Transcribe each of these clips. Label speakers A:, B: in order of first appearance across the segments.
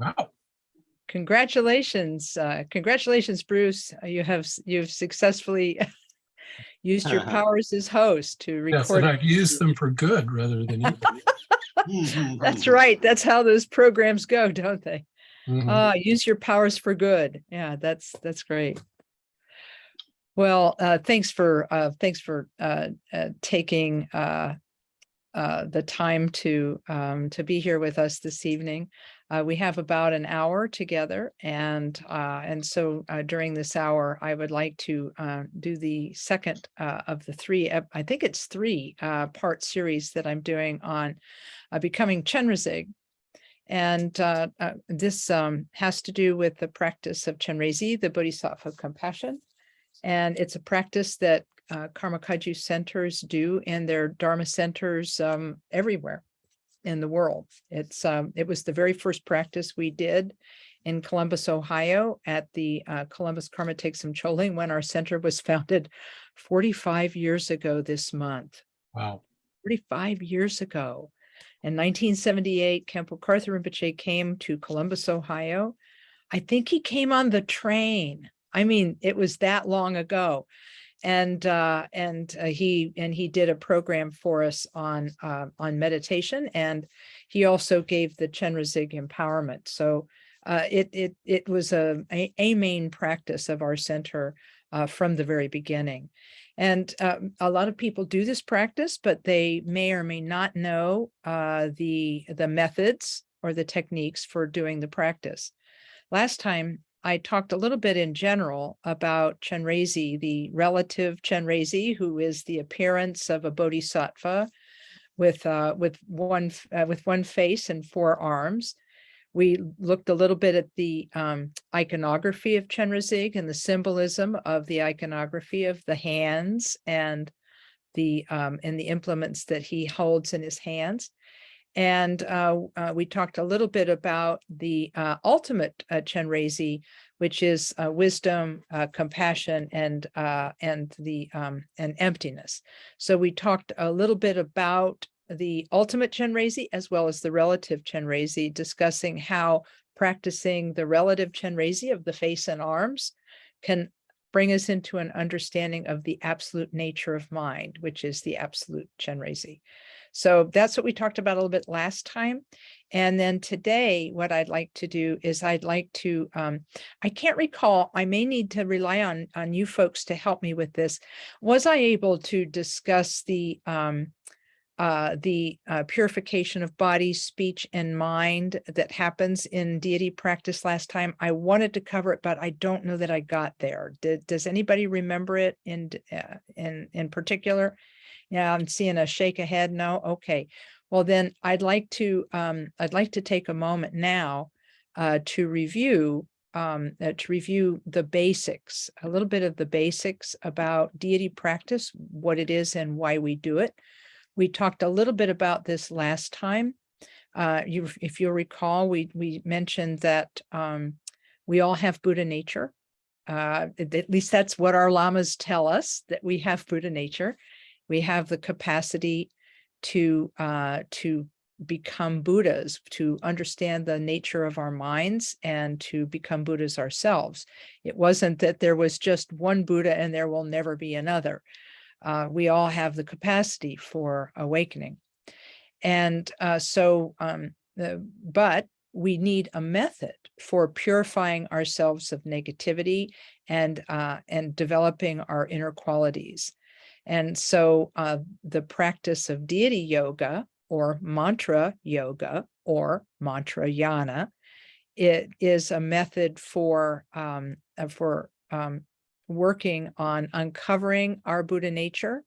A: Wow.
B: Congratulations. Congratulations, Bruce. You've successfully used your powers as host to
A: Yes,
B: record.
A: and I've used them for good rather than evil.
B: That's right. That's how those programs go, don't they?
A: Mhm.
B: Use your powers for good. Yeah, that's great. Well, thanks for taking the time to be here with us this evening. We have about an hour together, and so during this hour, I would like to do the second of the three. I think it's three part series that I'm doing on becoming Chenrezig. And this has to do with the practice of Chenrezig, the bodhisattva of compassion. And it's a practice that Karma Kagyu centers do in their Dharma centers everywhere in the world. It was the very first practice we did in Columbus, Ohio, at the Columbus Karma Thegsum Chöling, when our center was founded 45 years ago this month.
A: Wow.
B: 45 years ago. In 1978, Khenpo Karthar Rinpoche came to Columbus, Ohio. I think he came on the train. I mean, it was that long ago. And he did a program for us on meditation, and he also gave the Chenrezig empowerment. So it was a main practice of our center from the very beginning. And a lot of people do this practice, but they may or may not know the methods or the techniques for doing the practice. Last time, I talked a little bit in general about Chenrezig, the relative Chenrezig, who is the appearance of a bodhisattva with one face and four arms. We looked a little bit at the iconography of Chenrezig and the symbolism of the iconography of the hands and the implements that he holds in his hands. And we talked a little bit about the ultimate Chenrezig, which is wisdom, compassion, and emptiness. So we talked a little bit about the ultimate Chenrezig as well as the relative Chenrezig, discussing how practicing the relative Chenrezig of the face and arms can bring us into an understanding of the absolute nature of mind, which is the absolute Chenrezig. So that's what we talked about a little bit last time. And then today, what I'd like to do is I'd like to, I can't recall, I may need to rely on you folks to help me with this. Was I able to discuss the purification of body, speech, and mind that happens in deity practice last time? I wanted to cover it, but I don't know that I got there. Does anybody remember it in particular? Yeah, I'm seeing a shake of head. No, okay. Well, then I'd like to take a moment now to review the basics, a little bit of the basics about deity practice, what it is and why we do it. We talked a little bit about this last time. If you'll recall, we mentioned that we all have Buddha nature. At least that's what our lamas tell us, that we have Buddha nature. We have the capacity to become Buddhas, to understand the nature of our minds and to become Buddhas ourselves. It wasn't that there was just one Buddha and there will never be another. We all have the capacity for awakening. And but we need a method for purifying ourselves of negativity and developing our inner qualities. And so the practice of deity yoga or mantra yoga or mantra yana, it is a method for working on uncovering our Buddha nature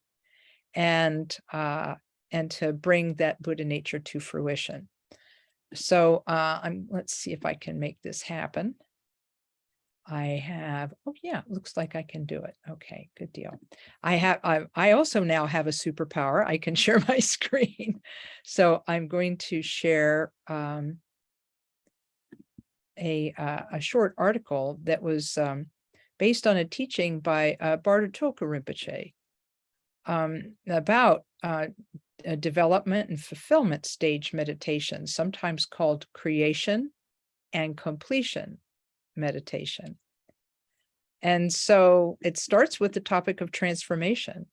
B: and to bring that Buddha nature to fruition. So let's see if I can make this happen. Oh yeah, looks like I can do it. Okay, good deal. I also now have a superpower. I can share my screen. So I'm going to share a short article that was based on a teaching by Bartotoko Rinpoche about a development and fulfillment stage meditation, sometimes called creation and completion meditation. And so it starts with the topic of transformation.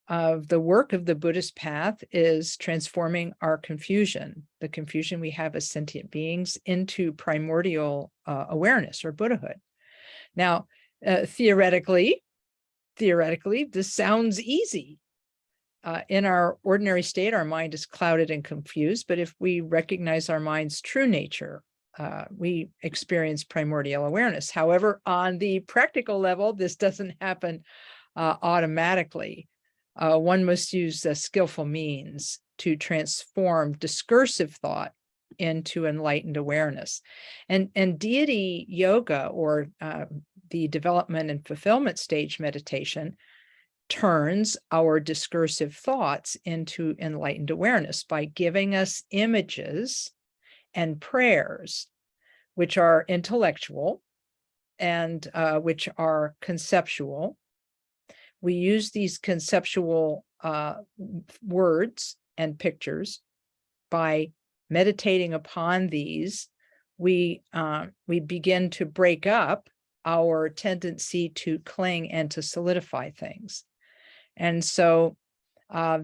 B: The work of the Buddhist path is transforming our confusion, the confusion we have as sentient beings, into primordial awareness or Buddhahood. Now, theoretically, this sounds easy. In our ordinary state, our mind is clouded and confused, but if we recognize our mind's true nature, we experience primordial awareness. However, on the practical level, this doesn't happen automatically. One must use skillful means to transform discursive thought into enlightened awareness. And deity yoga, or the development and fulfillment stage meditation, turns our discursive thoughts into enlightened awareness by giving us images and prayers, which are intellectual and which are conceptual. We use these conceptual words and pictures. By meditating upon these, we begin to break up our tendency to cling and to solidify things. And so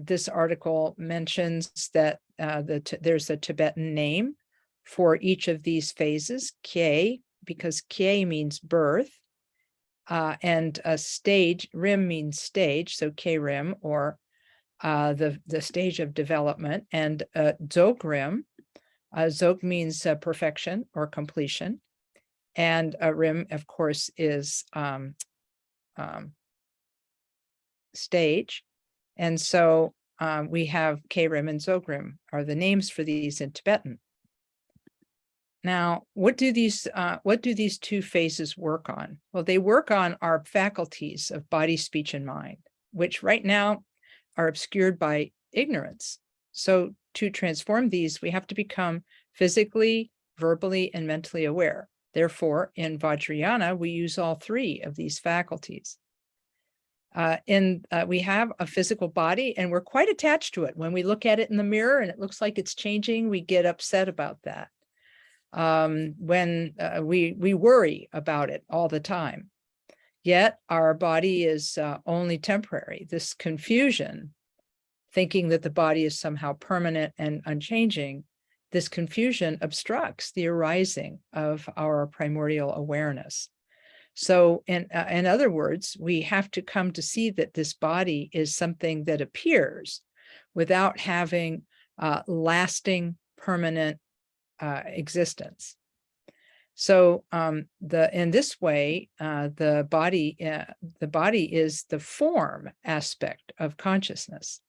B: this article mentions that there's a Tibetan name for each of these phases, Kye, because Kye means birth, and a stage, Rim means stage, so Kye Rim, or the stage of development, and Dzog Rim. Dzog means perfection or completion, and Rim, of course, is stage. And so we have Kye Rim and Dzog Rim are the names for these in Tibetan. Now, what do these two phases work on? Well, they work on our faculties of body, speech, and mind, which right now are obscured by ignorance. So to transform these, we have to become physically, verbally, and mentally aware. Therefore, in Vajrayana, we use all three of these faculties. We have a physical body, and we're quite attached to it. When we look at it in the mirror and it looks like it's changing, we get upset about that. When we worry about it all the time. Yet our body is only temporary. This confusion, thinking that the body is somehow permanent and unchanging, this confusion obstructs the arising of our primordial awareness. So in other words, we have to come to see that this body is something that appears without having lasting, permanent existence. So in this way, the body is the form aspect of consciousness.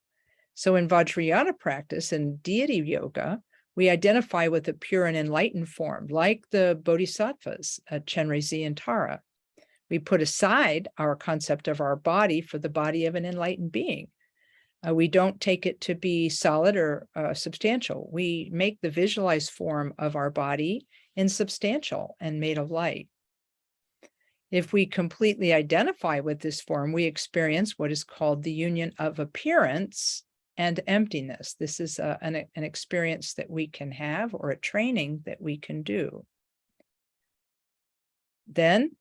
B: So in Vajrayana practice and deity yoga, we identify with a pure and enlightened form, like the bodhisattvas, Chenrezig and Tara. We put aside our concept of our body for the body of an enlightened being. We don't take it to be solid or substantial. We make the visualized form of our body insubstantial and made of light. If we completely identify with this form, we experience what is called the union of appearance and emptiness. This is an experience that we can have, or a training that we can do. Then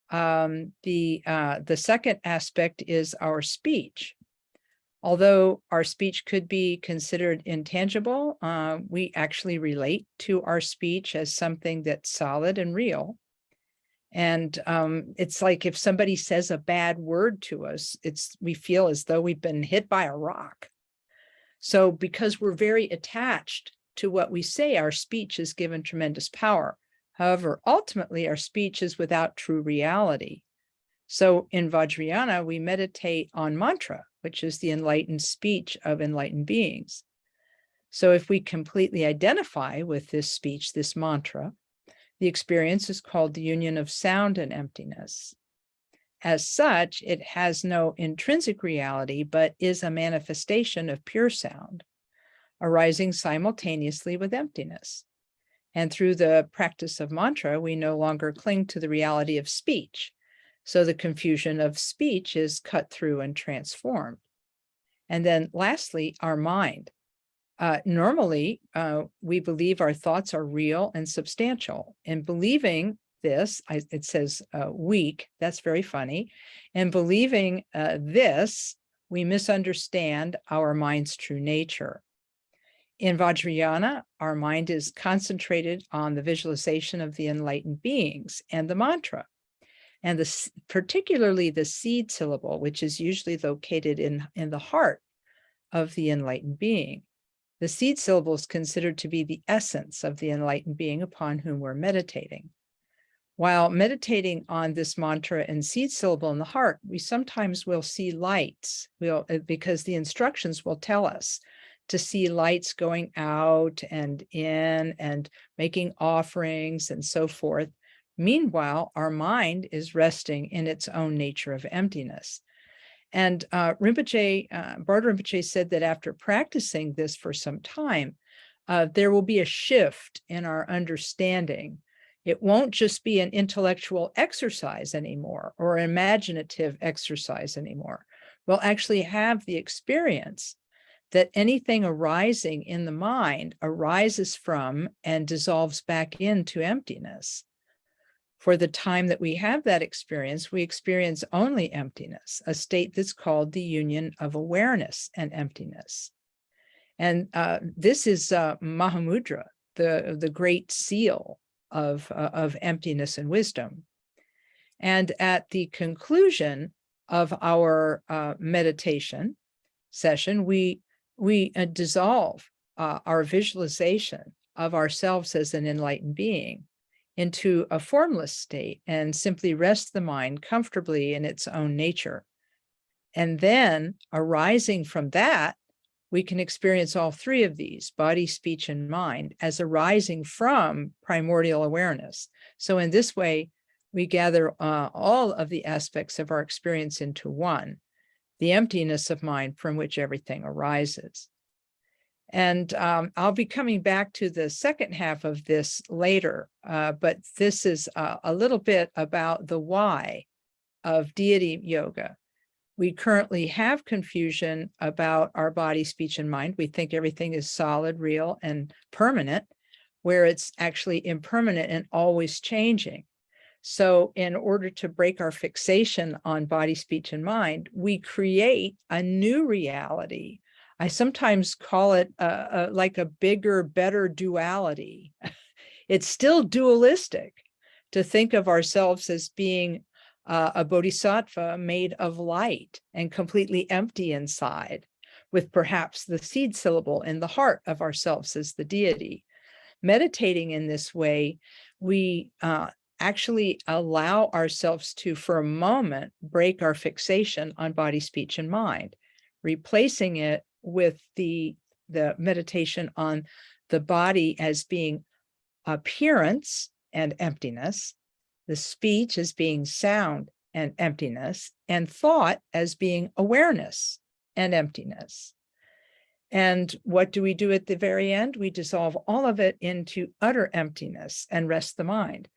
B: the second aspect is our speech. Although our speech could be considered intangible, we actually relate to our speech as something that's solid and real. And it's like if somebody says a bad word to us, we feel as though we've been hit by a rock. So because we're very attached to what we say, our speech is given tremendous power. However, ultimately, our speech is without true reality. So in Vajrayana, we meditate on mantra, which is the enlightened speech of enlightened beings. So if we completely identify with this speech, this mantra, the experience is called the union of sound and emptiness. As such, it has no intrinsic reality, but is a manifestation of pure sound, arising simultaneously with emptiness. And through the practice of mantra, we no longer cling to the reality of speech. So the confusion of speech is cut through and transformed. And then lastly, our mind. Normally, we believe our thoughts are real and substantial. And believing this, it says weak, that's very funny. And believing this, we misunderstand our mind's true nature. In Vajrayana, our mind is concentrated on the visualization of the enlightened beings and the mantra, and particularly the seed syllable, which is usually located in the heart of the enlightened being. The seed syllable is considered to be the essence of the enlightened being upon whom we're meditating. While meditating on this mantra and seed syllable in the heart, we sometimes will see lights, because the instructions will tell us to see lights going out and in and making offerings and so forth. Meanwhile, our mind is resting in its own nature of emptiness. And Rinpoche, Bardo Rinpoche said that after practicing this for some time, there will be a shift in our understanding. It won't just be an intellectual exercise anymore or an imaginative exercise anymore. We'll actually have the experience that anything arising in the mind arises from and dissolves back into emptiness. For the time that we have that experience, we experience only emptiness, a state that's called the union of awareness and emptiness. And this is Mahamudra, the great seal of emptiness and wisdom. And at the conclusion of our meditation session, we dissolve our visualization of ourselves as an enlightened being into a formless state and simply rest the mind comfortably in its own nature. And then arising from that, we can experience all three of these, body, speech, and mind, as arising from primordial awareness. So in this way, we gather all of the aspects of our experience into one, the emptiness of mind from which everything arises. And I'll be coming back to the second half of this later, but this is a little bit about the why of deity yoga. We currently have confusion about our body, speech, and mind. We think everything is solid, real, and permanent, where it's actually impermanent and always changing. So in order to break our fixation on body, speech, and mind, we create a new reality. I sometimes call it like a bigger, better duality. It's still dualistic to think of ourselves as being a bodhisattva made of light and completely empty inside, with perhaps the seed syllable in the heart of ourselves as the deity. Meditating in this way, we actually allow ourselves to, for a moment, break our fixation on body, speech, and mind, replacing it with the meditation on the body as being appearance and emptiness, the speech as being sound and emptiness, and thought as being awareness and emptiness. And what do we do at the very end? We dissolve all of it into utter emptiness and rest the mind.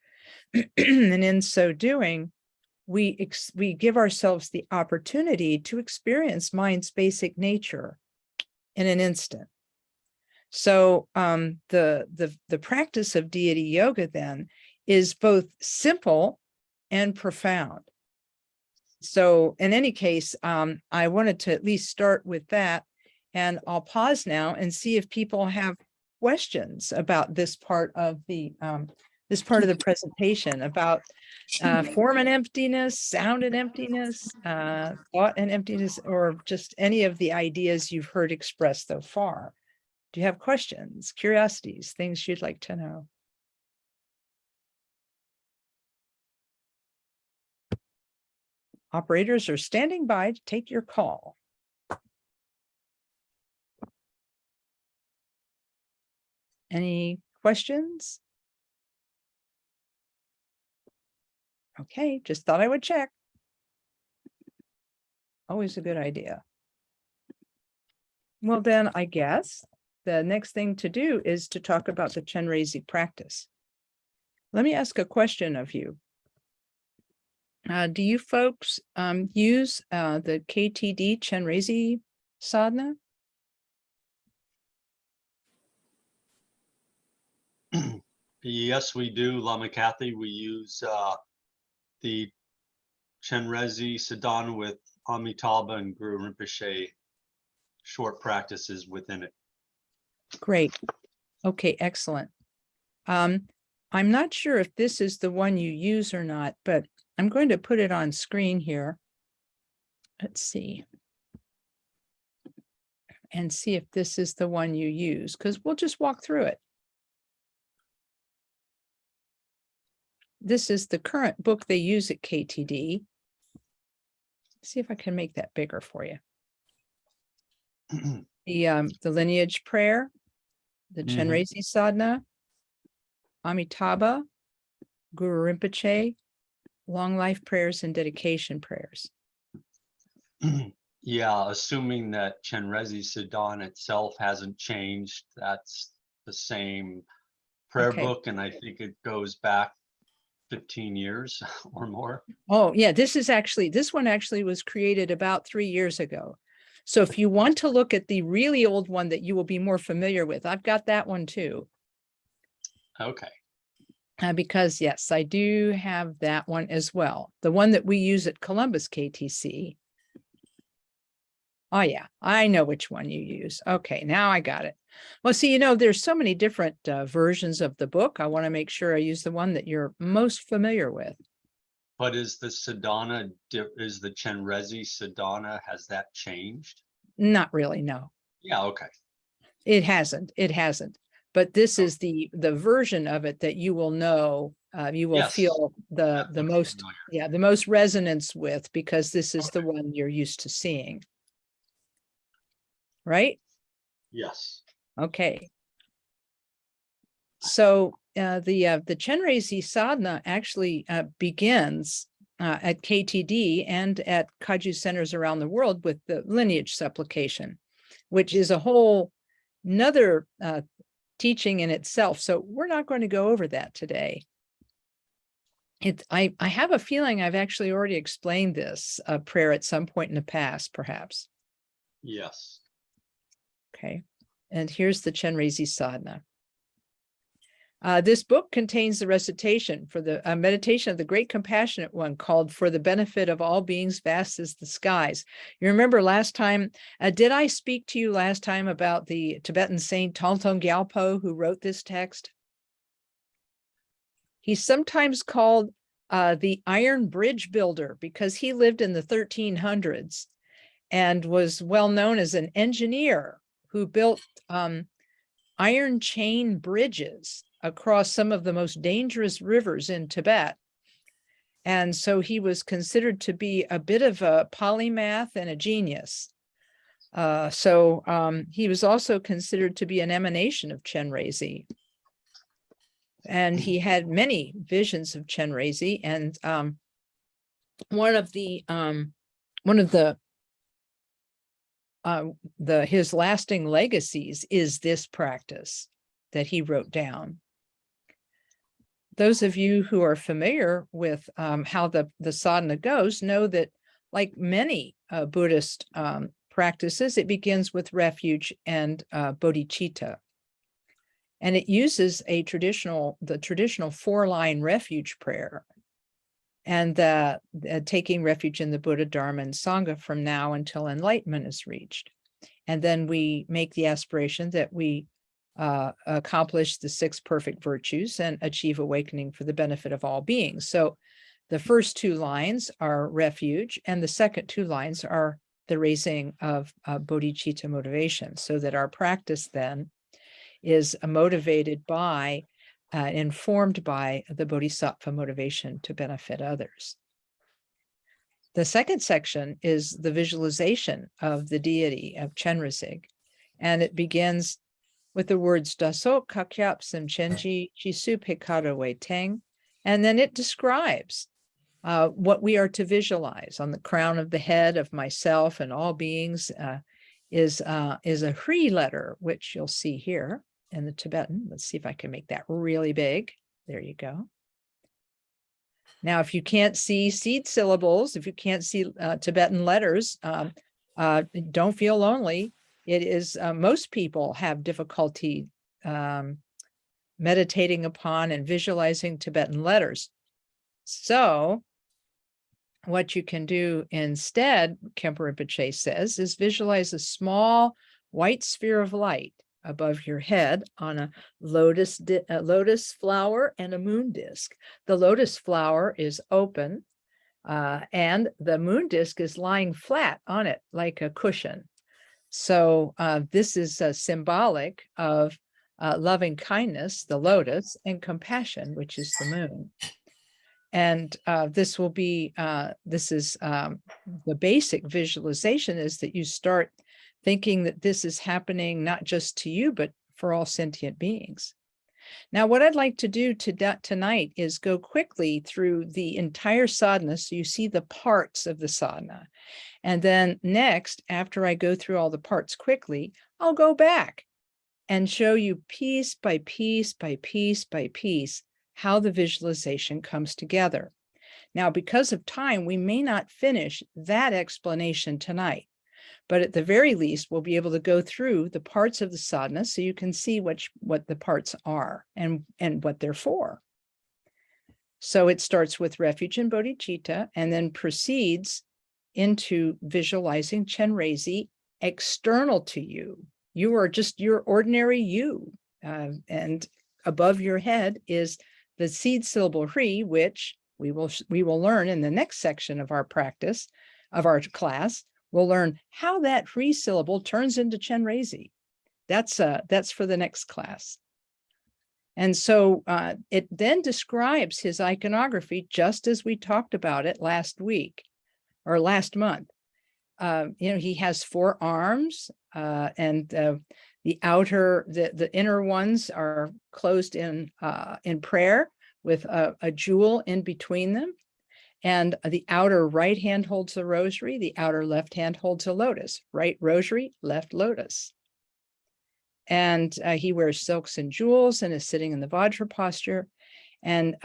B: And in so doing, we give ourselves the opportunity to experience mind's basic nature in an instant. So the practice of deity yoga then is both simple and profound. So in any case, I wanted to at least start with that, and I'll pause now and see if people have questions about this part of the presentation, about form and emptiness, sound and emptiness, thought and emptiness, or just any of the ideas you've heard expressed so far. Do you have questions, curiosities, things you'd like to know? Operators are standing by to take your call. Any questions? Okay, just thought I would check. Always a good idea. Well, then I guess the next thing to do is to talk about the Chenrezig practice. Let me ask a question of you. Do you folks use the KTD Chenrezig sadhana?
C: Yes, we do, Lama Kathy. We use the Chenrezig Sadhana with Amitabha and Guru Rinpoche short practices within it.
B: Great. Okay, excellent. I'm not sure if this is the one you use or not, but I'm going to put it on screen here. Let's see. And see if this is the one you use, because we'll just walk through it. This is the current book they use at KTD. See if I can make that bigger for you. The lineage prayer, the Chenrezig sadhana, Amitabha, Guru Rinpoche, long life prayers and dedication prayers.
C: Yeah, assuming that Chenrezig Sadhana itself hasn't changed, that's the same prayer
B: Okay.
C: book, and I think it goes back 15 years or more.
B: Oh, yeah, this one actually was created about 3 years ago. So if you want to look at the really old one that you will be more familiar with, I've got that one too.
C: Okay.
B: Because yes, I do have that one as well. The one that we use at Columbus KTC. Oh yeah, I know which one you use. Okay, now I got it. Well, see, there's so many different versions of the book. I want to make sure I use the one that you're most familiar with.
C: But is the Sadhana, is the Chenrezig Sadhana, has that changed?
B: Not really, no.
C: Yeah, okay.
B: It hasn't. But this is the version of it that you will know. You will feel the most, the most resonance with, because this is the one you're used to seeing. Right?
C: Yes.
B: Okay. So the Chenrezig sadhana actually begins at KTD and at Kaju centers around the world with the lineage supplication, which is a whole another teaching in itself. So we're not going to go over that today. I have a feeling I've actually already explained this prayer at some point in the past, perhaps.
C: Yes.
B: Okay. And here's the Chenrezig sadhana. This book contains the recitation for the meditation of the Great Compassionate One, called For the Benefit of All Beings Vast as the Skies. You remember last time, did I speak to you last time about the Tibetan saint Tongtong Gyalpo, who wrote this text? He's sometimes called the Iron Bridge Builder because he lived in the 1300s and was well known as an engineer who built iron chain bridges across some of the most dangerous rivers in Tibet. And so he was considered to be a bit of a polymath and a genius. So he was also considered to be an emanation of Chenrezig. And he had many visions of Chenrezig. And one of his lasting legacies is this practice that he wrote down. Those of you who are familiar with how the sadhana goes know that, like many Buddhist practices, it begins with refuge and bodhicitta. And it uses the traditional 4-line refuge prayer, and taking refuge in the Buddha, Dharma, and Sangha from now until enlightenment is reached. And then we make the aspiration that we accomplish the 6 perfect virtues and achieve awakening for the benefit of all beings. So the first 2 lines are refuge, and the second 2 lines are the raising of bodhicitta motivation, so that our practice then is motivated by, informed by the bodhisattva motivation to benefit others. The second section is the visualization of the deity of Chenrezig, and it begins with the words Dasok Kakyap Sim Chenji Jisu Pekado Wei Teng, and then it describes what we are to visualize. On the crown of the head of myself and all beings is a Hri letter, which you'll see here in the Tibetan. Let's see if I can make that really big. There you go. Now, if you can't see seed syllables, if you can't see Tibetan letters, don't feel lonely. It is, most people have difficulty meditating upon and visualizing Tibetan letters. So what you can do instead, Khenpo Rinpoche says, is visualize a small white sphere of light above your head on a lotus flower and a moon disk. The lotus flower is open, and the moon disk is lying flat on it like a cushion. So this is symbolic of loving kindness, the lotus, and compassion, which is the moon. And this will be, this is the basic visualization, is that you start thinking that this is happening not just to you, but for all sentient beings. Now, what I'd like to do tonight is go quickly through the entire sadhana so you see the parts of the sadhana. And then next, after I go through all the parts quickly, I'll go back and show you piece by piece by piece by piece how the visualization comes together. Now, because of time, we may not finish that explanation tonight, but at the very least, we'll be able to go through the parts of the sadhana so you can see what the parts are and what they're for. So it starts with refuge and bodhicitta and then proceeds into visualizing Chenrezig external to you. You are just your ordinary you. And above your head is the seed syllable Hri, which we will learn in the next section of our practice, of our class. We'll learn how that Hri syllable turns into Chenrezig. That's for the next class. And so it then describes his iconography just as we talked about it last week or last month. He has 4 arms, and the inner ones are closed in prayer with a jewel in between them. And the outer right hand holds the rosary, the outer left hand holds a lotus, right rosary, left lotus. And he wears silks and jewels and is sitting in the Vajra posture, and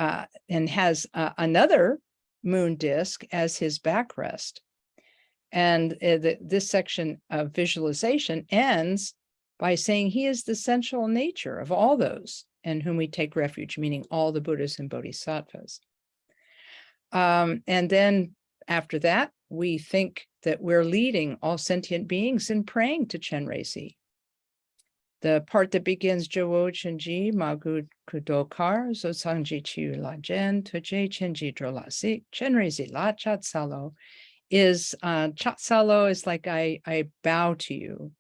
B: has another moon disk as his backrest. And this section of visualization ends by saying he is the central nature of all those in whom we take refuge, meaning all the Buddhas and Bodhisattvas. And then after that, we think that we're leading all sentient beings in praying to Chenrezig. The part that begins Jowo Chenji Magud Kudokar Zosangji Chiu La Jen Toje Chenji Drolasik Chenrezig La Chat Salo is Chat Salo is like I bow to you.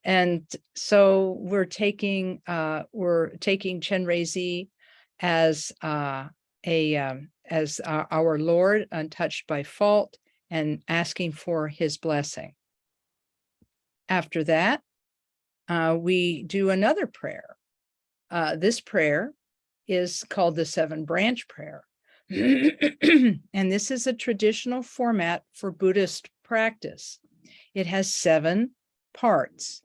B: And so we're taking Chenrezig as our Lord, untouched by fault, and asking for his blessing. After that, we do another prayer. This prayer is called the 7-branch prayer. And this is a traditional format for Buddhist practice. It has 7 parts.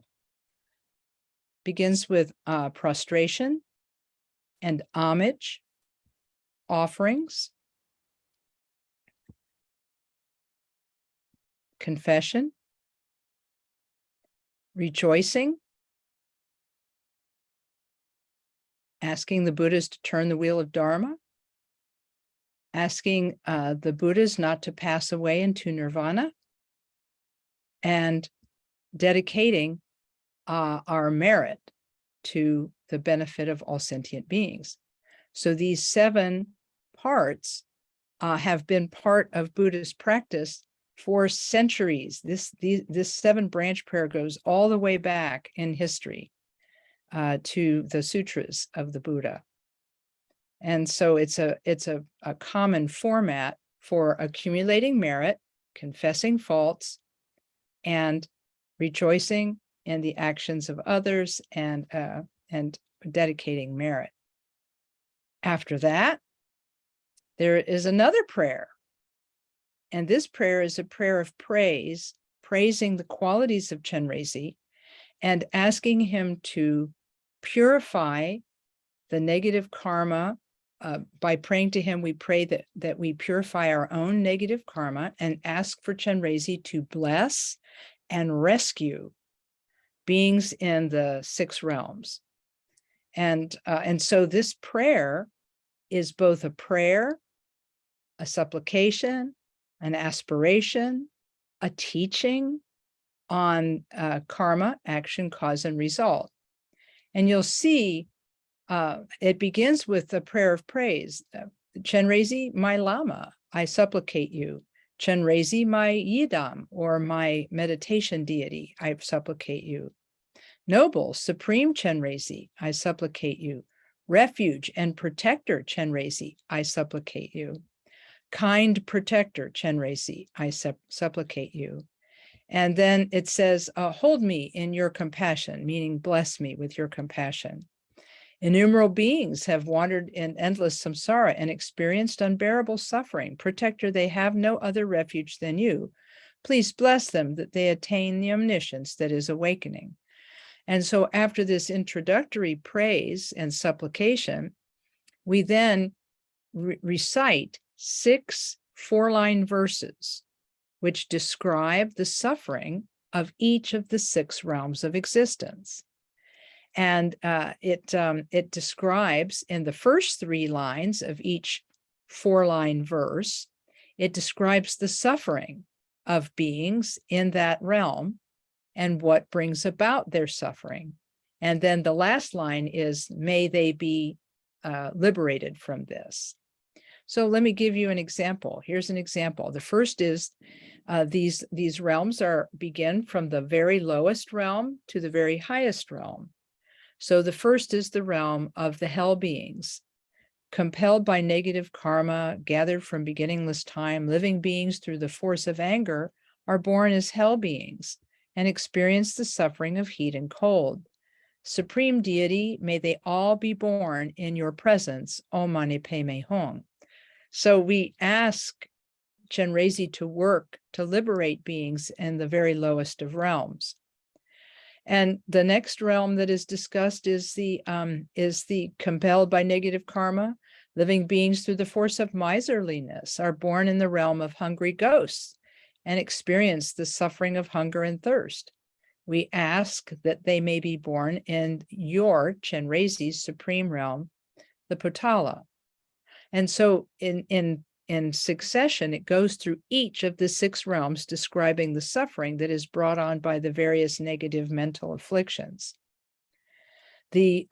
B: Begins with prostration and homage, offerings, confession, rejoicing, asking the Buddhas to turn the wheel of Dharma, asking the Buddhas not to pass away into nirvana, and dedicating our merit to the benefit of all sentient beings. So these 7 parts have been part of Buddhist practice for centuries. This 7-branch prayer goes all the way back in history to the sutras of the Buddha. And so it's a common format for accumulating merit, confessing faults, and rejoicing in the actions of others, and dedicating merit. After that, there is another prayer. And this prayer is a prayer of praise, praising the qualities of Chenrezig and asking him to purify the negative karma. By praying to him, we pray that we purify our own negative karma and ask for Chenrezig to bless and rescue beings in the 6 realms. And so this prayer is both a prayer, a supplication, an aspiration, a teaching on karma, action, cause, and result. And you'll see it begins with the prayer of praise. Chenrezig, my Lama, I supplicate you. Chenrezig, my Yidam, or my meditation deity, I supplicate you. Noble, supreme Chenrezig, I supplicate you. Refuge and protector Chenrezig, I supplicate you. Kind protector Chenrezig, I supplicate you. And then it says, hold me in your compassion, meaning bless me with your compassion. Innumerable beings have wandered in endless samsara and experienced unbearable suffering. Protector, they have no other refuge than you. Please bless them that they attain the omniscience that is awakening. And so after this introductory praise and supplication, we then recite 6 4-line verses, which describe the suffering of each of the 6 realms of existence. And it describes in the first 3 lines of each 4-line verse, it describes the suffering of beings in that realm and what brings about their suffering. And then the last line is, may they be liberated from this. So let me give you an example. Here's an example. The first is these realms begin from the very lowest realm to the very highest realm. So the first is the realm of the hell beings, compelled by negative karma, gathered from beginningless time. Living beings through the force of anger are born as hell beings and experience the suffering of heat and cold. Supreme deity, may they all be born in your presence, Om Mani Padme Hum. So we ask Chenrezig to work to liberate beings in the very lowest of realms. And the next realm that is discussed is the compelled by negative karma. Living beings through the force of miserliness are born in the realm of hungry ghosts and experience the suffering of hunger and thirst. We ask that they may be born in your Chenrezig's supreme realm, the Potala. And so in succession, it goes through each of the 6 realms, describing the suffering that is brought on by the various negative mental afflictions. The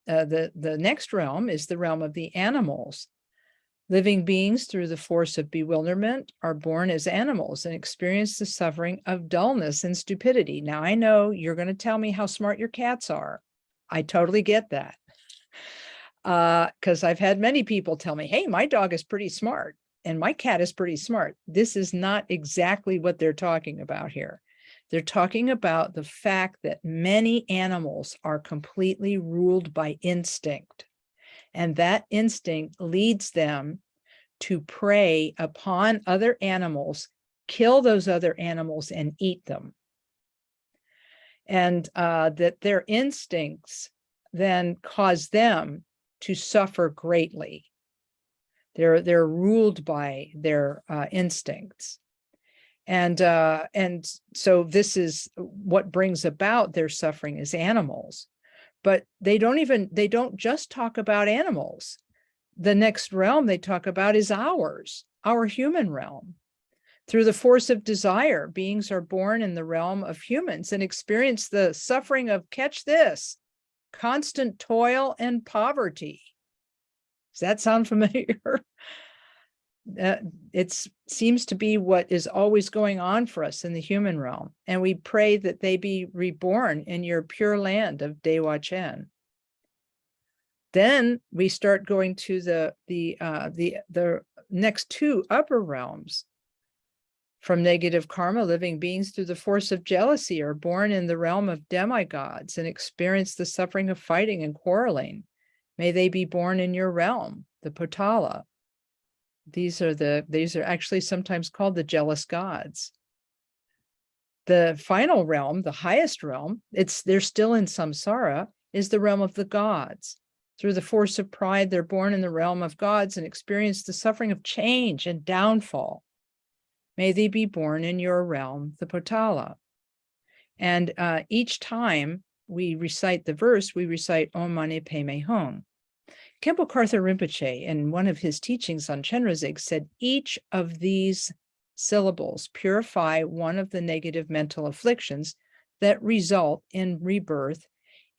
B: next realm is the realm of the animals. Living beings through the force of bewilderment are born as animals and experience the suffering of dullness and stupidity. Now, I know you're going to tell me how smart your cats are. I totally get that. Because I've had many people tell me, hey, my dog is pretty smart and my cat is pretty smart. This is not exactly what they're talking about here. They're talking about the fact that many animals are completely ruled by instinct. And that instinct leads them to prey upon other animals, kill those other animals, and eat them. And that their instincts then cause them to suffer greatly. They're ruled by their instincts. And so this is what brings about their suffering as animals. But they don't just talk about animals. The next realm they talk about is our human realm. Through the force of desire, beings are born in the realm of humans and experience the suffering of, catch this, constant toil and poverty. Does that sound familiar? It seems to be what is always going on for us in the human realm. And we pray that they be reborn in your pure land of Dewa Chen. Then we start going to the next 2 upper realms. From negative karma, living beings through the force of jealousy are born in the realm of demigods and experience the suffering of fighting and quarreling. May they be born in your realm, the Potala. These are actually sometimes called the jealous gods. The final realm, the highest realm, they're still in samsara, is the realm of the gods. Through the force of pride, they're born in the realm of gods and experience the suffering of change and downfall. May they be born in your realm, the Potala. And each time we recite the verse, we recite Om Mani Padme Hum. Khenpo Karthar Rinpoche, in one of his teachings on Chenrezig, said each of these syllables purify one of the negative mental afflictions that result in rebirth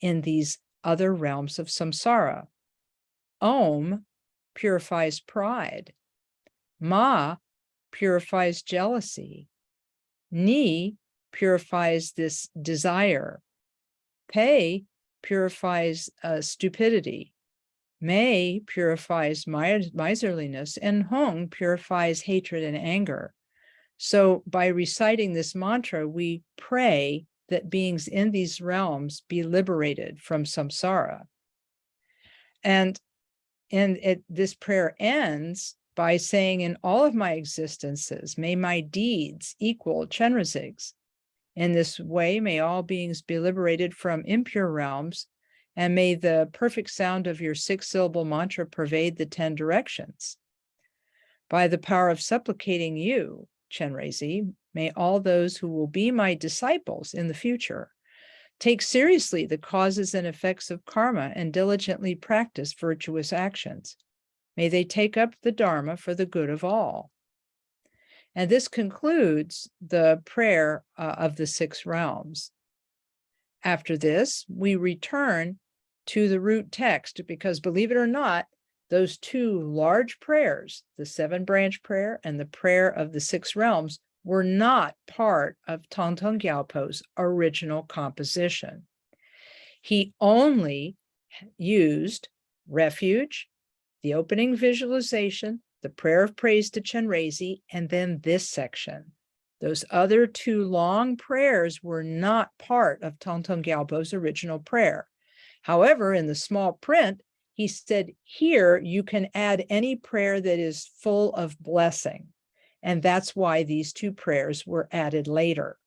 B: in these other realms of samsara. Om purifies pride. Ma purifies jealousy. Ni purifies this desire. Pe purifies stupidity. May purifies miserliness, and Hung purifies hatred and anger. So by reciting this mantra, we pray that beings in these realms be liberated from samsara. And this prayer ends by saying, in all of my existences, may my deeds equal Chenrezig's. In this way, may all beings be liberated from impure realms, and may the perfect sound of your 6-syllable mantra pervade the 10 directions. By the power of supplicating you, Chenrezig, may all those who will be my disciples in the future take seriously the causes and effects of karma and diligently practice virtuous actions. May they take up the Dharma for the good of all. And this concludes the prayer of the 6 realms. After this, we return to the root text, because believe it or not, those 2 large prayers, the 7-branch prayer and the prayer of the 6 realms, were not part of Tongtong Gyalpo's original composition. He only used refuge, the opening visualization, the prayer of praise to Chenrezig, and then this section. Those other 2 long prayers were not part of Tongtong Gyalpo's original prayer. However, in the small print, he said, here you can add any prayer that is full of blessing. And that's why these 2 prayers were added later.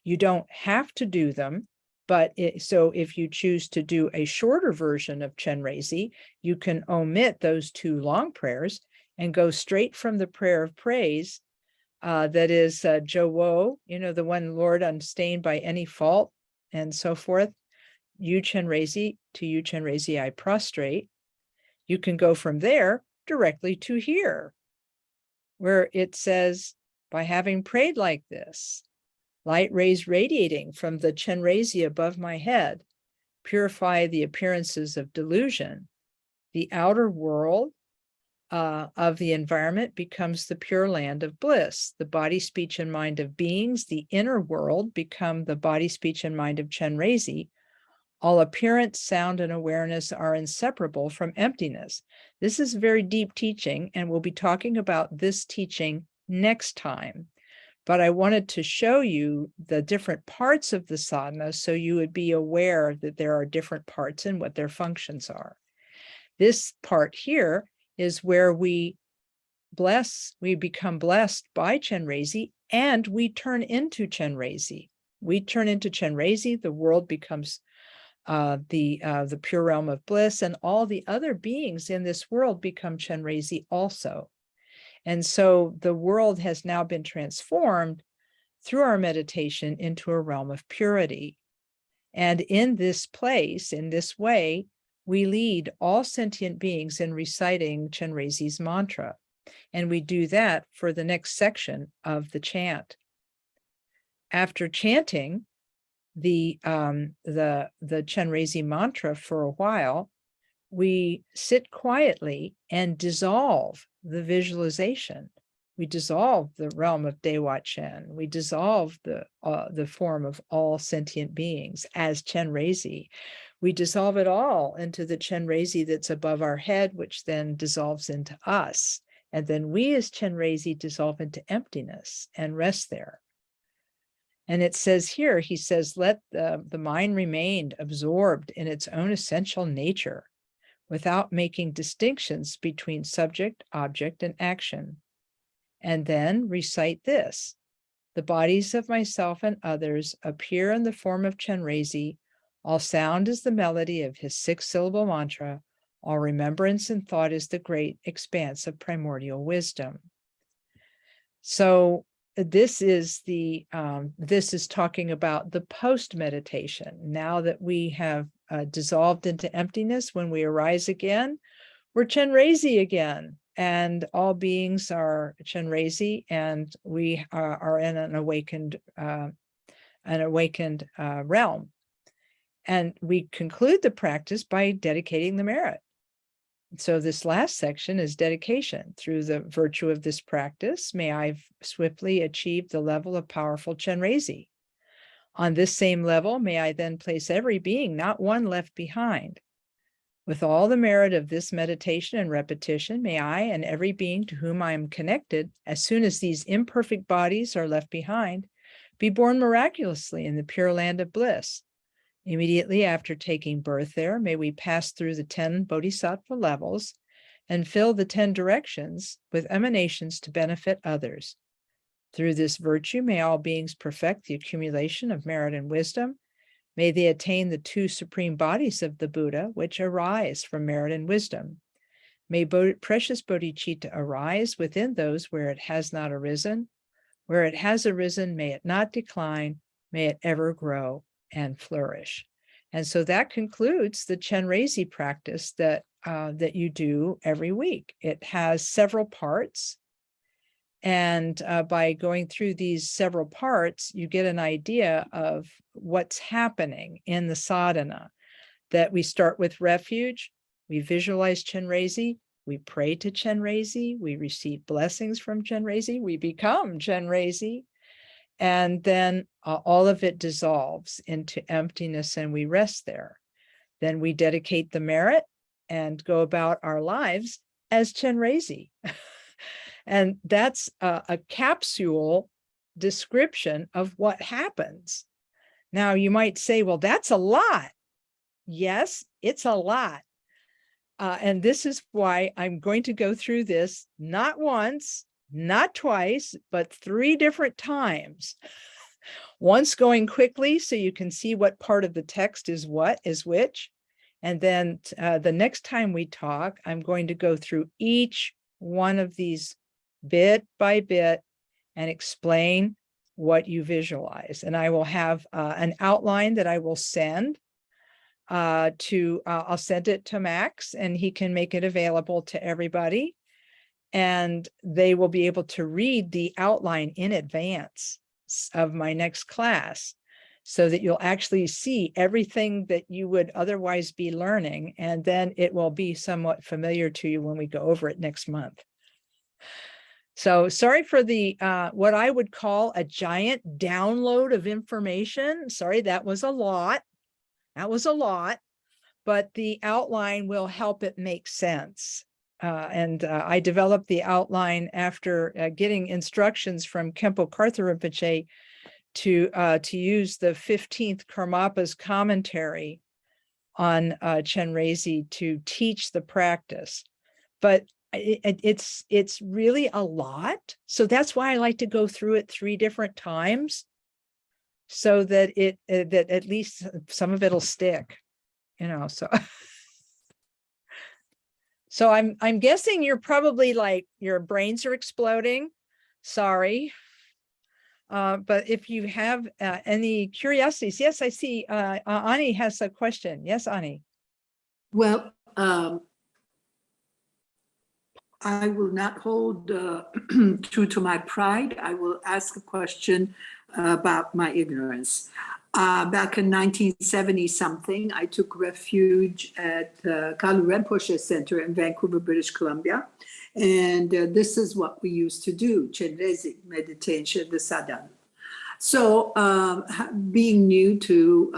B: You don't have to do them, but so if you choose to do a shorter version of Chenrezig, you can omit those 2 long prayers and go straight from the prayer of praise, that is Jo Wo, the one, Lord, unstained by any fault, and so forth. You Chenrezig, to you Chenrezig I prostrate. You can go from there directly to here, where it says, by having prayed like this, light rays radiating from the Chenrezig above my head purify the appearances of delusion. The outer world of the environment becomes the pure land of bliss. The body, speech, and mind of beings, the inner world, become the body, speech, and mind of Chenrezig. All appearance, sound, and awareness are inseparable from emptiness. This is very deep teaching, and we'll be talking about this teaching next time. But I wanted to show you the different parts of the sadhana so you would be aware that there are different parts and what their functions are. This part here is where we become blessed by Chenrezig, and we turn into Chenrezig. We turn into Chenrezig, the world becomes the pure realm of bliss, and all the other beings in this world become Chenrezig also. And so the world has now been transformed through our meditation into a realm of purity. And in this place, in this way, we lead all sentient beings in reciting Chenrezig's mantra. And we do that for the next section of the chant. After chanting the Chenrezig mantra for a while, we sit quietly and dissolve the visualization. We dissolve the realm of Dewat Chen. We dissolve the form of all sentient beings as Chenrezig. We dissolve it all into the Chenrezig that's above our head, which then dissolves into us. And then we as Chenrezig dissolve into emptiness and rest there. And it says here, he says, let the mind remain absorbed in its own essential nature without making distinctions between subject, object, and action. And then recite this: the bodies of myself and others appear in the form of Chenrezig. All sound is the melody of his 6-syllable mantra. All remembrance and thought is the great expanse of primordial wisdom. So this is this is talking about the post meditation. Now that we have dissolved into emptiness, when we arise again, we're Chenrezig again, and all beings are Chenrezig, and we are in an awakened realm. And we conclude the practice by dedicating the merit. So this last section is dedication. Through the virtue of this practice, may I swiftly achieve the level of powerful Chenrezig. On this same level, may I then place every being, not one left behind. With all the merit of this meditation and repetition, may I and every being to whom I am connected, as soon as these imperfect bodies are left behind, be born miraculously in the pure land of bliss. Immediately after taking birth there, may we pass through the 10 bodhisattva levels and fill the 10 directions with emanations to benefit others. Through this virtue, may all beings perfect the accumulation of merit and wisdom. May they attain the 2 supreme bodies of the Buddha, which arise from merit and wisdom. May precious bodhicitta arise within those where it has not arisen. Where it has arisen, may it not decline, may it ever grow and flourish. And so that concludes the Chenrezig practice that you do every week. It has several parts. And by going through these several parts, you get an idea of what's happening in the sadhana. That we start with refuge, we visualize Chenrezig, we pray to Chenrezig, we receive blessings from Chenrezig, we become Chenrezig, and then all of it dissolves into emptiness and we rest there. Then we dedicate the merit and go about our lives as Chenrezig. And that's a capsule description of what happens. Now you might say, well, that's a lot. Yes, it's a lot. And this is why I'm going to go through this not once, not twice, but 3 different times. Once going quickly so you can see what part of the text is which. And then the next time we talk, I'm going to go through each one of these bit by bit and explain what you visualize. And I will have an outline that I will send I'll send it to Max and he can make it available to everybody. And they will be able to read the outline in advance of my next class so that you'll actually see everything that you would otherwise be learning. And then it will be somewhat familiar to you when we go over it next month. So sorry for the what I would call a giant download of information. Sorry, that was a lot. But the outline will help it make sense. I developed the outline after getting instructions from Khenpo Karthar Rinpoche to use the 15th Karmapa's commentary on Chenrezig to teach the practice. But it's really a lot. So that's why I like to go through it 3 different times so that that at least some of it'll stick, so. So I'm guessing you're probably like, your brains are exploding. Sorry. But if you have any curiosities, yes, I see Ani has a question. Yes, Ani.
D: Well, I will not hold true to my pride. I will ask a question about my ignorance. Back in 1970 something, I took refuge at Kalu Rinpoche Center in Vancouver, British Columbia. And this is what we used to do, Chenrezig meditation, the sadhana. So being new to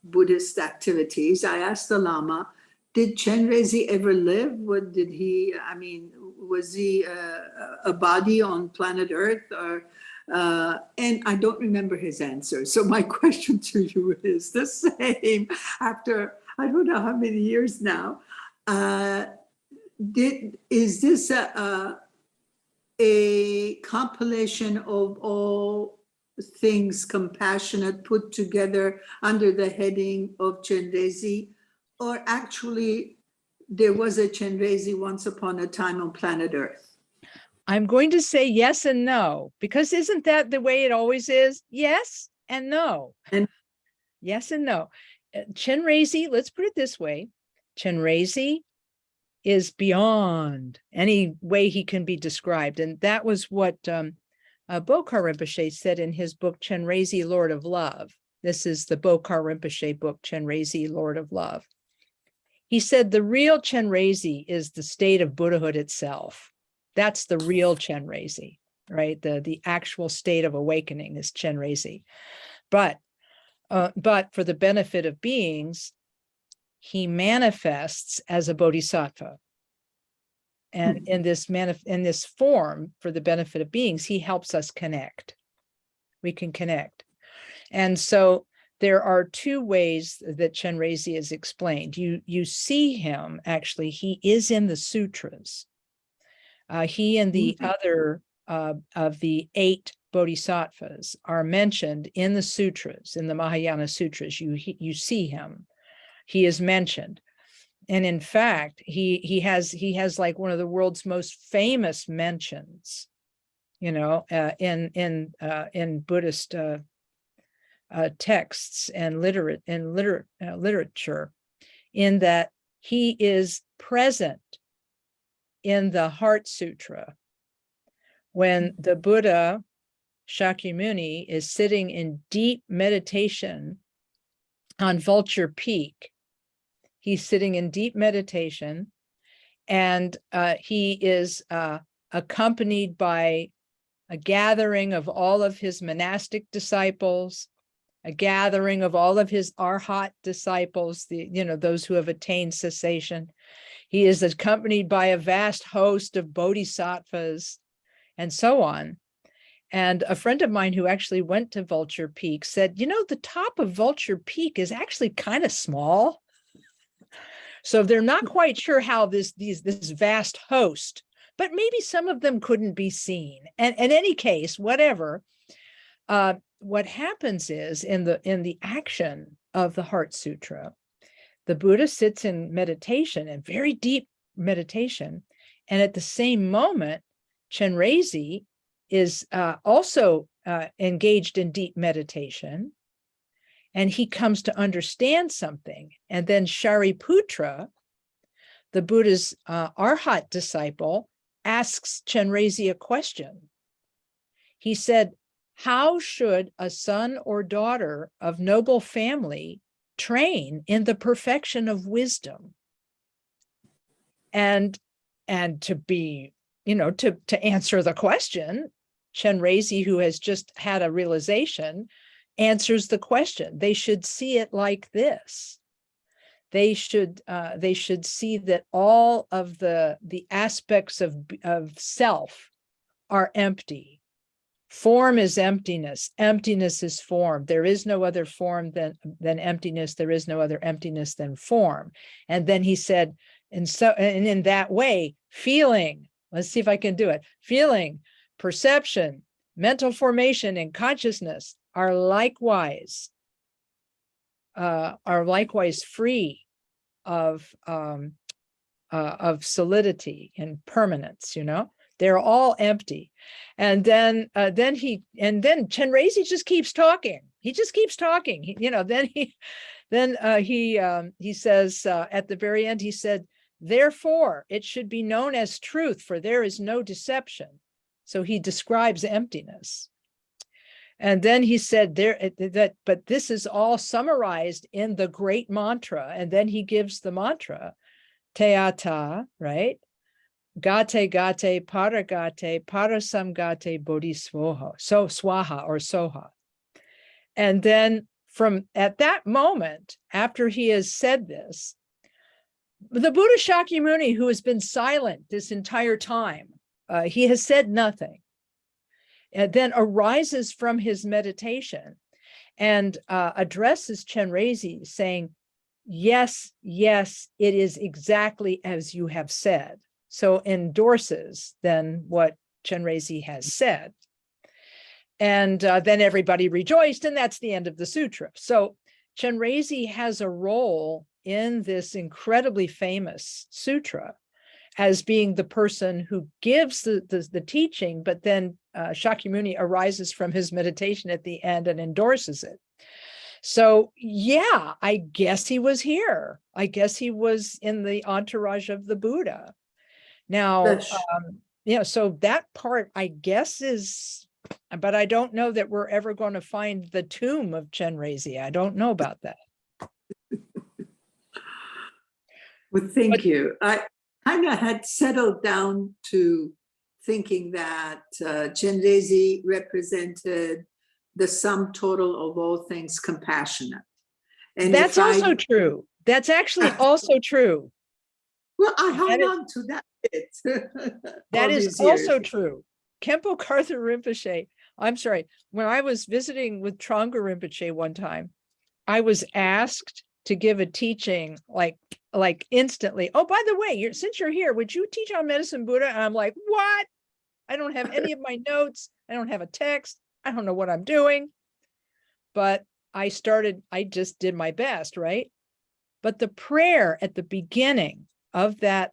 D: Buddhist activities, I asked the Lama, did Chenrezig ever live? What did he, was he a body on planet Earth? Or and I don't remember his answer. So my question to you is the same after, I don't know how many years now. Is this a compilation of all things compassionate put together under the heading of Chenrezig? Or actually there was a Chenrezig once upon a time on planet Earth?
B: I'm going to say yes and no, because isn't that the way it always is? Yes and no.
D: And-
B: Yes and no. Chenrezig, let's put it this way. Chenrezig is beyond any way he can be described. And that was what Bokar Rinpoche said in his book, Chenrezig, Lord of Love. This is the Bokar Rinpoche book, Chenrezig, Lord of Love. He said the real Chenrezig is the state of Buddhahood itself. That's the real Chenrezig, right? The actual state of awakening is Chenrezig. But for the benefit of beings, he manifests as a bodhisattva. And in this form, for the benefit of beings, he helps us connect. We can connect. And so there are two ways that Chenrezig is explained. You see him, actually, he is in the sutras. He and the other of the 8 bodhisattvas are mentioned in the sutras, in the Mahayana sutras. You see him. He is mentioned. And in fact, he has like one of the world's most famous mentions, you know, in Buddhist texts and literature, in that he is present in the Heart Sutra when the Buddha Shakyamuni is sitting in deep meditation on Vulture Peak. He's sitting in deep meditation, and he is accompanied by a gathering of all of his monastic disciples, a gathering of all of his arhat disciples, those who have attained cessation. He is accompanied by a vast host of bodhisattvas and so on. And a friend of mine who actually went to Vulture Peak said, the top of Vulture Peak is actually kind of small. So they're not quite sure how this vast host, but maybe some of them couldn't be seen. And in any case, whatever, what happens is in the action of the Heart Sutra, the Buddha sits in meditation, and very deep meditation. And at the same moment, Chenrezig is also engaged in deep meditation, and he comes to understand something. And then Shariputra, the Buddha's arhat disciple, asks Chenrezig a question. He said, how should a son or daughter of noble family train in the perfection of wisdom? And to be, to answer the question, Chenrezig, who has just had a realization, answers the question. They should see it like this. They should see that all of the aspects of self are empty. Form is emptiness. Emptiness is form. There is no other form than emptiness. There is no other emptiness than form. And then he said, and in that way, feeling, let's see if I can do it. Feeling, perception, mental formation, and consciousness are likewise free of solidity and permanence. They're all empty. And then Chenrezig just keeps talking. He just keeps talking. He says at the very end, he said, therefore, it should be known as truth, for there is no deception. So he describes emptiness. And then he said but this is all summarized in the great mantra. And then he gives the mantra, Teata, right? Gate gate paragate parasamgate bodhiswaha, so swaha or soha. And then from at that moment, after he has said this, the Buddha Shakyamuni, who has been silent this entire time, he has said nothing, and then arises from his meditation and addresses Chenrezig, saying, yes, it is exactly as you have said. So endorses then what Chenrezig has said. And then everybody rejoiced, and that's the end of the sutra. So Chenrezig has a role in this incredibly famous sutra as being the person who gives the teaching, but then Shakyamuni arises from his meditation at the end and endorses it. So yeah, I guess he was here. I guess he was in the entourage of the Buddha. Now, so that part, I guess, is, but I don't know that we're ever going to find the tomb of Chenrezig. I don't know about that.
D: Well, thank you. I kind of had settled down to thinking that Chenrezig represented the sum total of all things compassionate. And
B: that's also true. That's actually also true.
D: Well, I hung on to that bit.
B: That is also true. Khenpo Karthar Rinpoche, I'm sorry, when I was visiting with Trungpa Rinpoche one time, I was asked to give a teaching like instantly. Oh, by the way, since you're here, would you teach on Medicine Buddha? And I'm like, what? I don't have any of my notes. I don't have a text. I don't know what I'm doing. But I just did my best, right? But the prayer at the beginning of that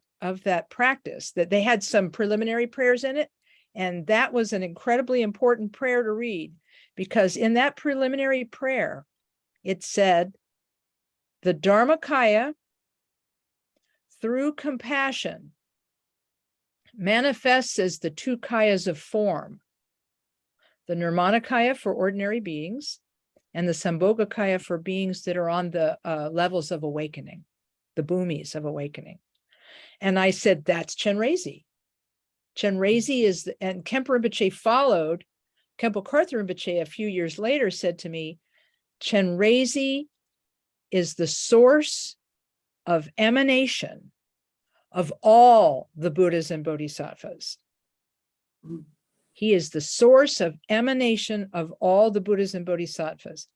B: practice, that they had some preliminary prayers in it, and that was an incredibly important prayer to read, because in that preliminary prayer, it said, the Dharmakaya, through compassion, manifests as the two kayas of form, the Nirmanakaya for ordinary beings, and the Sambhogakaya for beings that are on the levels of awakening, the bhumis of awakening. And I said, that's Chenrezig. Chenrezig is, and Khenpo Rinpoche followed. Khenpo Karthar Rinpoche a few years later said to me, Chenrezig is the source of emanation of all the Buddhas and Bodhisattvas. He is the source of emanation of all the Buddhas and Bodhisattvas.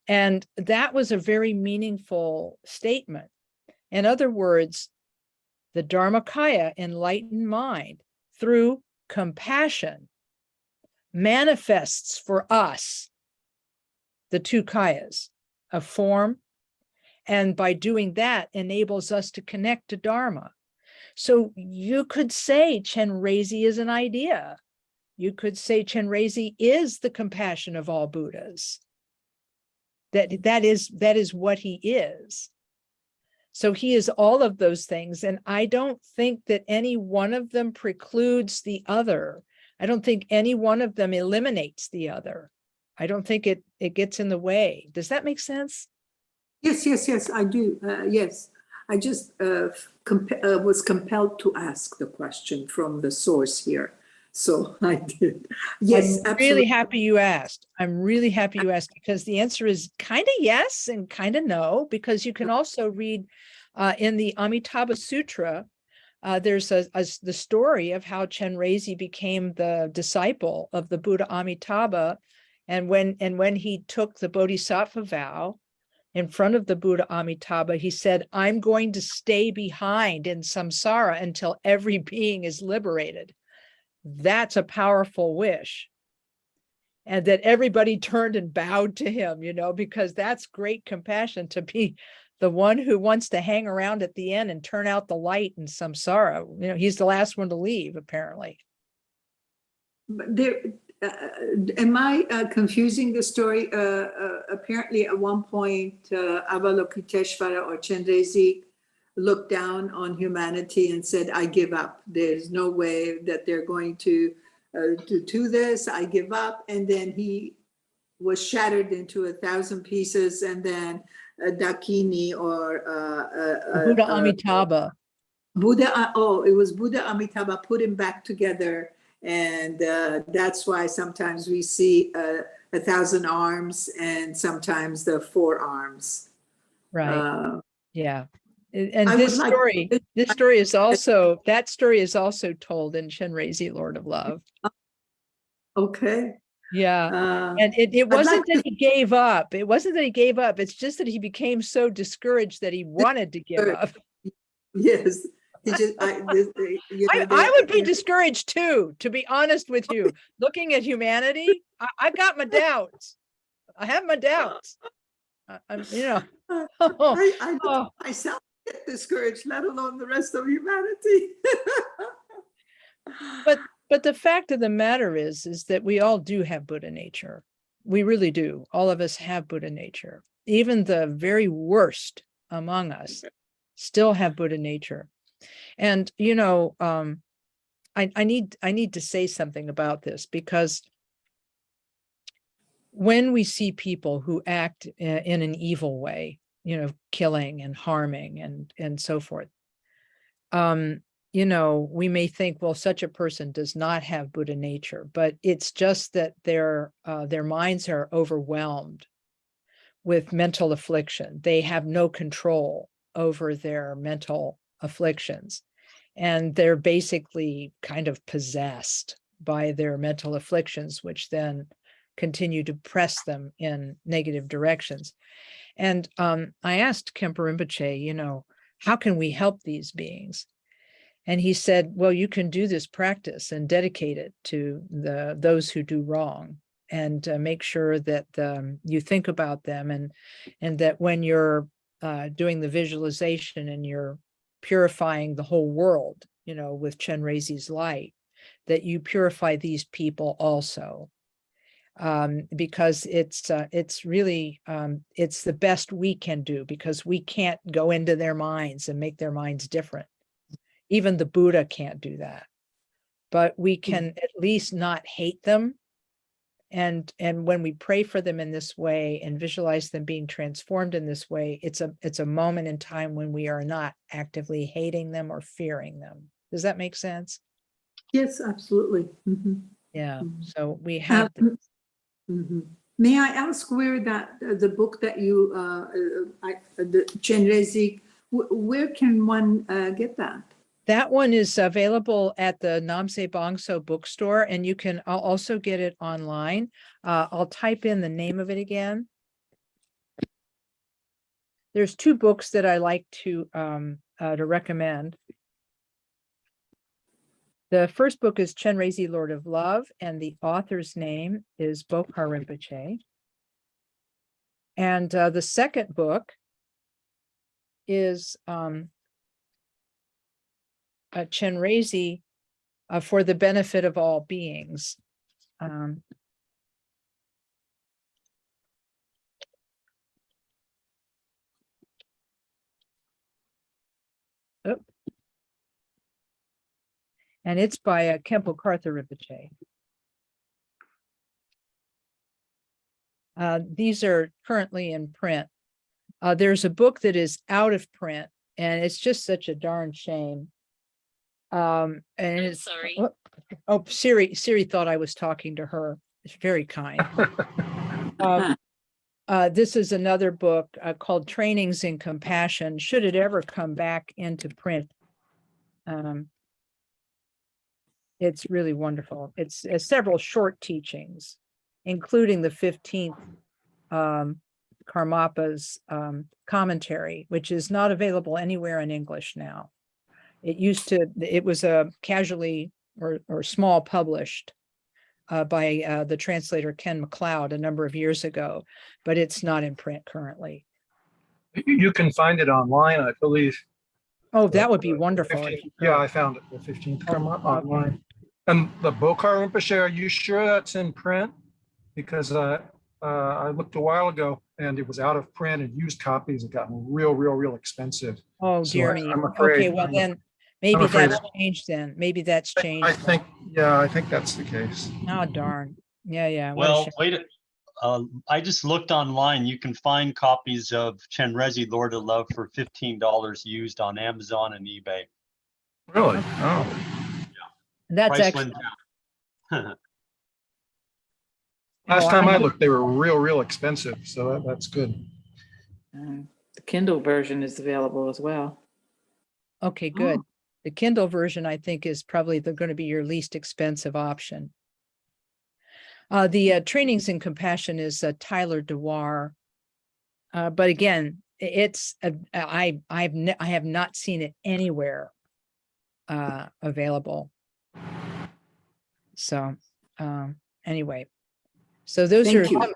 B: And that was a very meaningful statement. In other words, the Dharmakaya, enlightened mind, through compassion, manifests for us the two kayas of form, and by doing that, enables us to connect to Dharma. So you could say Chenrezig is an idea. You could say Chenrezig is the compassion of all Buddhas. That is what he is. So he is all of those things. And I don't think that any one of them precludes the other. I don't think any one of them eliminates the other. I don't think it gets in the way. Does that make sense?
D: Yes, I do. Yes, I just was compelled to ask the question from the source here. So I did. Yes,
B: I'm really happy you asked. I'm really happy you asked, because the answer is kind of yes and kind of no, because you can also read in the Amitabha Sutra, there's the story of how Chenrezig became the disciple of the Buddha Amitabha. And when he took the bodhisattva vow in front of the Buddha Amitabha, he said, I'm going to stay behind in samsara until every being is liberated. That's a powerful wish. And that everybody turned and bowed to him, because that's great compassion, to be the one who wants to hang around at the end and turn out the light in samsara. He's the last one to leave, apparently.
D: But am I confusing the story? Apparently at one point, Avalokiteshvara or Chenrezig looked down on humanity and said, I give up. There's no way that they're going to do this. I give up. And then he was shattered into 1,000 pieces. And then Dakini or
B: Buddha Amitabha.
D: It was Buddha Amitabha put him back together. And that's why sometimes we see 1,000 arms and sometimes the 4 arms.
B: Right. Yeah. And this story is also told in Chenrezig, Lord of Love.
D: Okay.
B: Yeah. And it wasn't that he gave up. It wasn't that he gave up. It's just that he became so discouraged that he wanted to give up.
D: Yes.
B: I would be discouraged too, to be honest with you. Looking at humanity, I got my doubts. I have my doubts.
D: I myself get discouraged, let alone the rest of humanity.
B: But the fact of the matter is that we all do have Buddha nature. We really do. All of us have Buddha nature. Even the very worst among us still have Buddha nature. And, you know, I need to say something about this, because when we see people who act in an evil way, you know, killing and harming and so forth, you know, we may think, well, such a person does not have Buddha nature, but it's just that their minds are overwhelmed with mental affliction. They have no control over their mental afflictions, and they're basically kind of possessed by their mental afflictions, which then continue to press them in negative directions. And I asked Khenpo Rinpoche, you know, how can we help these beings? And he said, well, you can do this practice and dedicate it to those who do wrong, and make sure that you think about them, and that when you're doing the visualization and you're purifying the whole world, you know, with Chenrezig's light, that you purify these people also. Because it's really, it's the best we can do, because we can't go into their minds and make their minds different. Even the Buddha can't do that, but we can at least not hate them. And when we pray for them in this way and visualize them being transformed in this way, it's a moment in time when we are not actively hating them or fearing them. Does that make sense?
D: Yes, absolutely.
B: Yeah. So we have.
D: May I ask where that the book that you the Chenrezig, where can one get that?
B: That one is available at the Namse Bangso bookstore, and you can also get it online. I'll type in the name of it again. There's two books that I like to recommend. The first book is Chenrezig, Lord of Love, and the author's name is Bokhar Rinpoche. And the second book is Chenrezig for the Benefit of All Beings. And it's by Khenpo Rinpoche. These are currently in print. There's a book that is out of print, and it's just such a darn shame. And it's sorry. Oh, Siri thought I was talking to her. It's very kind. This is another book called Trainings in Compassion, should it ever come back into print. It's really wonderful. It's several short teachings, including the 15th Karmapa's commentary, which is not available anywhere in English now. It was a casually or small published by the translator Ken MacLeod a number of years ago, but it's not in print currently.
A: You can find it online, I believe.
B: Oh, that would be wonderful.
A: 15th, yeah, I found it. The 15th online. Okay. And the Bokhar Rinpoche, are you sure that's in print? Because I looked a while ago and it was out of print, and used copies have gotten real expensive.
B: Oh,
A: So
B: dear me.
A: I'm afraid.
B: Okay, well then, maybe that's changed then. Maybe that's changed.
A: I think that's the case.
B: Oh, darn. Yeah.
C: Well, wait. I just looked online. You can find copies of Chenrezig, Lord of Love, for $15 used on Amazon and eBay.
A: Really? Oh.
B: That's
C: Price
B: excellent.
C: went down.
A: Last time I looked, they were real expensive. So that's good.
E: The Kindle version is available as well.
B: Okay, good. The Kindle version, I think, is probably going to be your least expensive option. The Trainings in Compassion is Tyler Dewar. But again, it's I have not seen it anywhere available. So anyway, so those
D: Thank you.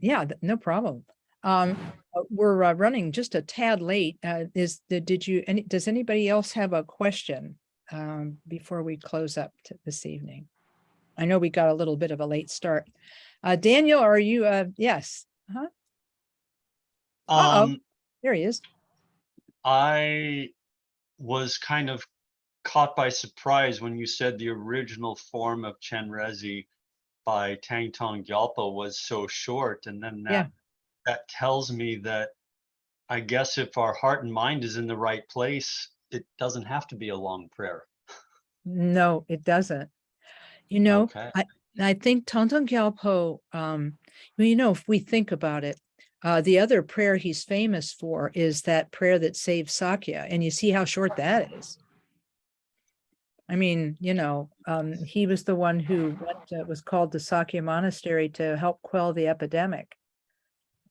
B: Yeah, no problem. We're running just a tad late. Does anybody else have a question before we close up this evening? I know we got a little bit of a late start. Daniel, are you, yes? Uh-huh. Uh-oh, there he is.
C: I was kind of caught by surprise when you said the original form of Chenrezig by Tang Tong Gyalpo was so short, and then that tells me that I guess if our heart and mind is in the right place, it doesn't have to be a long prayer.
B: No, it doesn't. You know,
C: Okay.
B: I think Tang Tong Gyalpo, well, you know, if we think about it, the other prayer he's famous for is that prayer that saved Sakya, and you see how short that is. I mean, you know, he was the one who was called to Sakya Monastery to help quell the epidemic.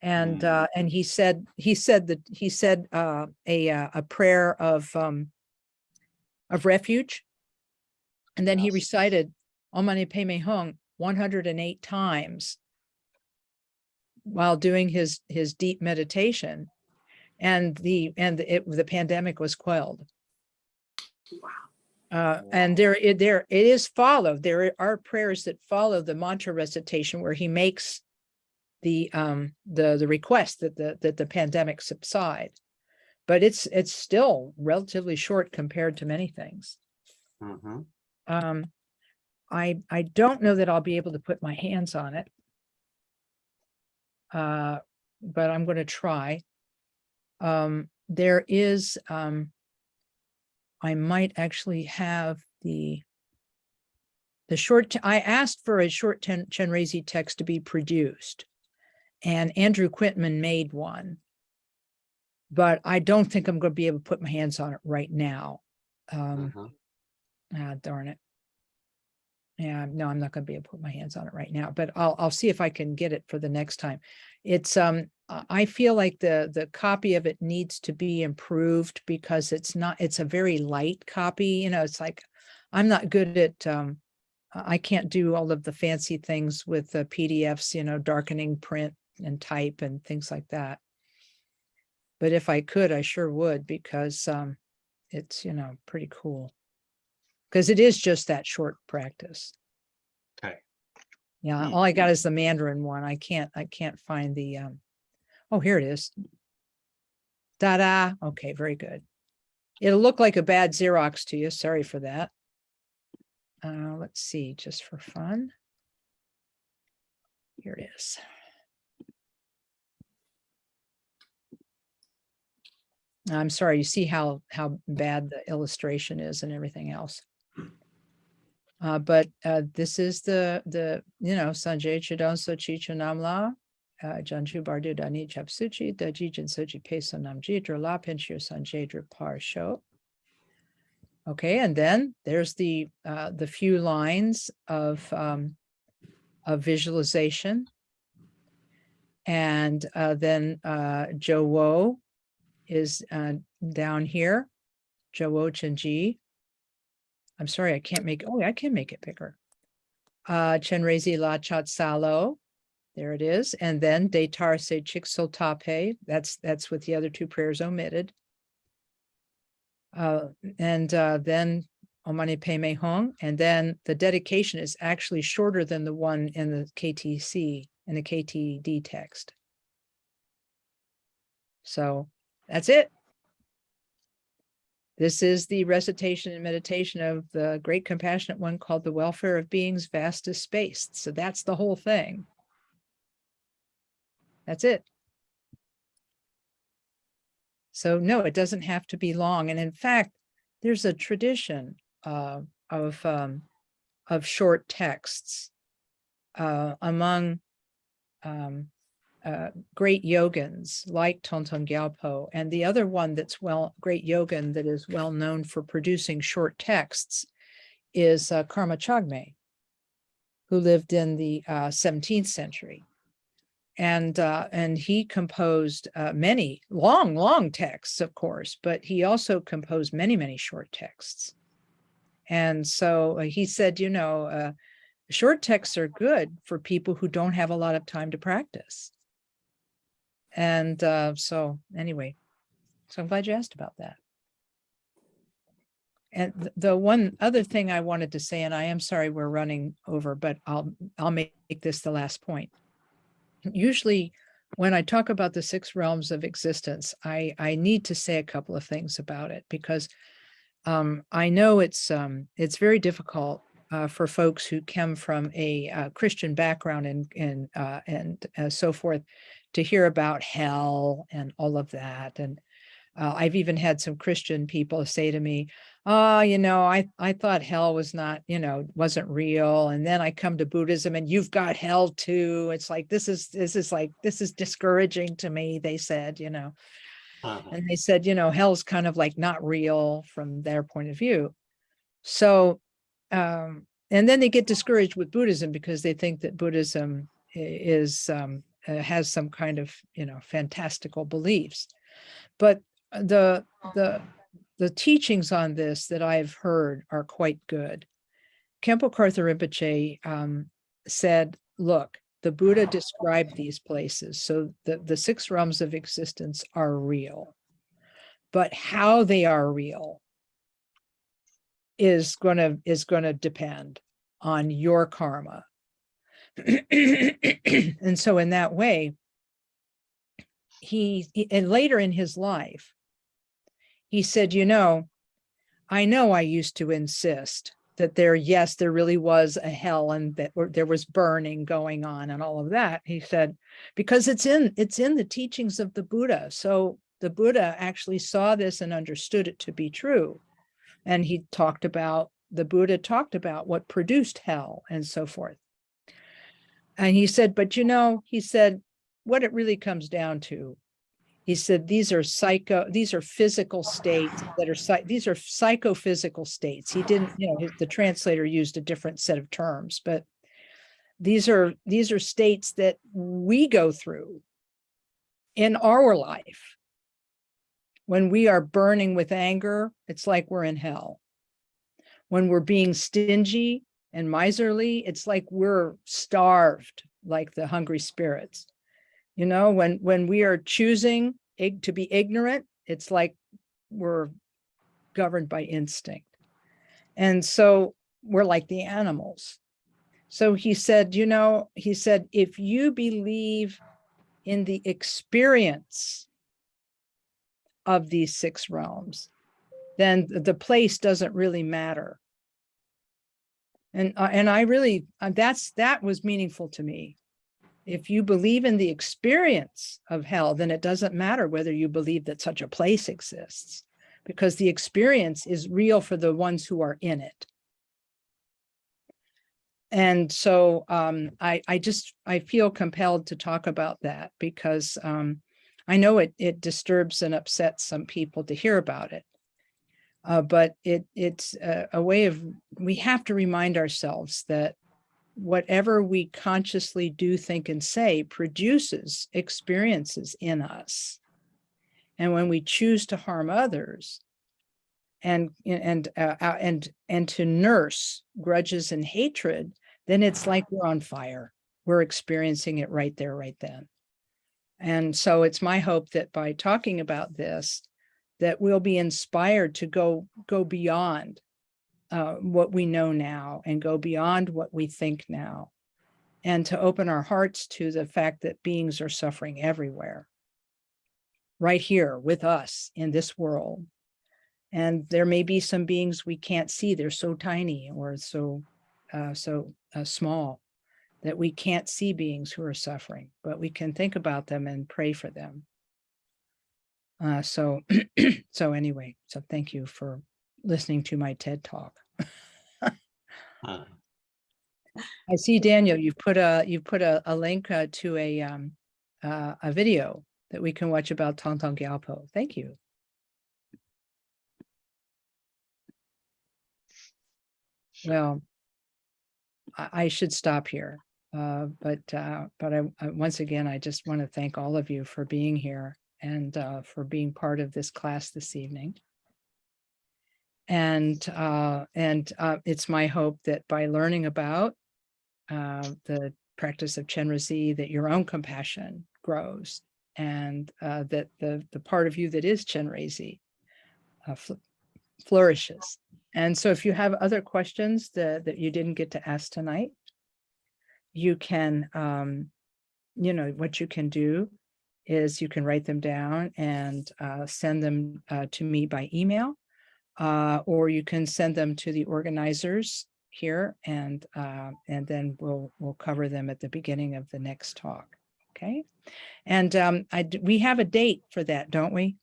B: And he said a prayer of refuge, and then he
C: Yes.
B: recited Om Mani Padme Hum 108 times while doing his deep meditation, and the pandemic was quelled. And it is followed. There are prayers that follow the mantra recitation where he makes the request that the pandemic subside, but it's still relatively short compared to many things. I don't know that I'll be able to put my hands on it, but I'm going to try. There is I might actually have the short. I asked for a short Chenrezig text to be produced, and Andrew Quintman made one, but I don't think I'm going to be able to put my hands on it right now. Darn it. Yeah, no, I'm not going to be able to put my hands on it right now, but I'll see if I can get it for the next time. It's I feel like the copy of it needs to be improved because it's a very light copy. You know, it's like, I'm not good at, I can't do all of the fancy things with the PDFs, you know, darkening print and type and things like that. But if I could, I sure would, because it's, you know, pretty cool. Because it is just that short practice.
C: Okay.
B: Yeah, all I got is the Mandarin one. I can't find the oh, here it is. Ta-da. Okay, very good. It'll look like a bad Xerox to you. Sorry for that. Let's see, just for fun. Here it is. I'm sorry, you see how bad the illustration is and everything else. But this is the you know, Sanjay Chidon Sochi Chunamla, Janju Bardu Dani Chapsuchi, Dajijin Sochi Peso Namji, Drola Pinchio Sanjay Dripar Show. Okay, and then there's the few lines of visualization. And then Jo Wo is down here, Jo Wo Chenji. I'm sorry, I can't make, oh, I can make it bigger. Chenrezig La Chat Salo, there it is. And then Detar Se Chik Sol Tape, that's with the other two prayers omitted. And then Om Mani Padme Hum, and then the dedication is actually shorter than the one in the KTC, in the KTD text. So that's it. This is the recitation and meditation of the great compassionate one called the welfare of beings vastest space. So that's the whole thing. That's it. So no, it doesn't have to be long. And in fact, there's a tradition of short texts among great yogins like Tonton Gyalpo, and the other one that's great yogin that is well known for producing short texts is Karma Chagme, who lived in the 17th century, and he composed many long texts, of course, but he also composed many short texts. And so he said, you know, short texts are good for people who don't have a lot of time to practice. And so anyway, so I'm glad you asked about that. And the one other thing I wanted to say, and I am sorry we're running over, but I'll make this the last point. Usually when I talk about the 6 realms of existence, I need to say a couple of things about it, because I know it's very difficult for folks who come from a Christian background and so forth to hear about hell and all of that. And I've even had some Christian people say to me, "Oh, I thought hell was not, wasn't real. And then I come to Buddhism and you've got hell too. It's like, this is discouraging to me," they said, and they said, hell's kind of like not real from their point of view. So, and then they get discouraged with Buddhism because they think that Buddhism is, has some kind of, fantastical beliefs. But the teachings on this that I've heard are quite good. Khenpo Karthar Rinpoche said, look, the Buddha described these places. So the 6 realms of existence are real, but how they are real is going to depend on your karma. And so in that way, and later in his life, he said, I know I used to insist that there really was a hell and that there was burning going on and all of that. He said, because it's in the teachings of the Buddha. So the Buddha actually saw this and understood it to be true. And the Buddha talked about what produced hell and so forth. And he said, but he said, what it really comes down to, he said, these are physical states these are psychophysical states. He didn't, the translator used a different set of terms, but these are states that we go through in our life. When we are burning with anger, it's like we're in hell. When we're being stingy and miserly, it's like we're starved, like the hungry spirits. When we are choosing to be ignorant, it's like we're governed by instinct. And so we're like the animals. So he said, if you believe in the experience of these 6 realms, then the place doesn't really matter. And I really, that was meaningful to me. If you believe in the experience of hell, then it doesn't matter whether you believe that such a place exists, because the experience is real for the ones who are in it. And so I feel compelled to talk about that because I know it disturbs and upsets some people to hear about it. But it's a way of, we have to remind ourselves that whatever we consciously do, think, and say produces experiences in us. And when we choose to harm others and to nurse grudges and hatred, then it's like we're on fire. We're experiencing it right there, right then. And so it's my hope that by talking about this, that we'll be inspired to go beyond what we know now and go beyond what we think now, and to open our hearts to the fact that beings are suffering everywhere, right here with us in this world. And there may be some beings we can't see. They're so tiny or so small that we can't see beings who are suffering, but we can think about them and pray for them. So anyway, so thank you for listening to my TED Talk. I see, Daniel, you've put a link to a video that we can watch about Tongtong Gyalpo. Thank you. Well, I should stop here, but once again, I just want to thank all of you for being here and for being part of this class this evening. And it's my hope that by learning about the practice of Chenrezig, that your own compassion grows and that the part of you that is Chenrezig flourishes. And so if you have other questions that you didn't get to ask tonight, you can, what you can do is you can write them down and send them to me by email, or you can send them to the organizers here, and then we'll cover them at the beginning of the next talk. Okay. And we have a date for that, don't we?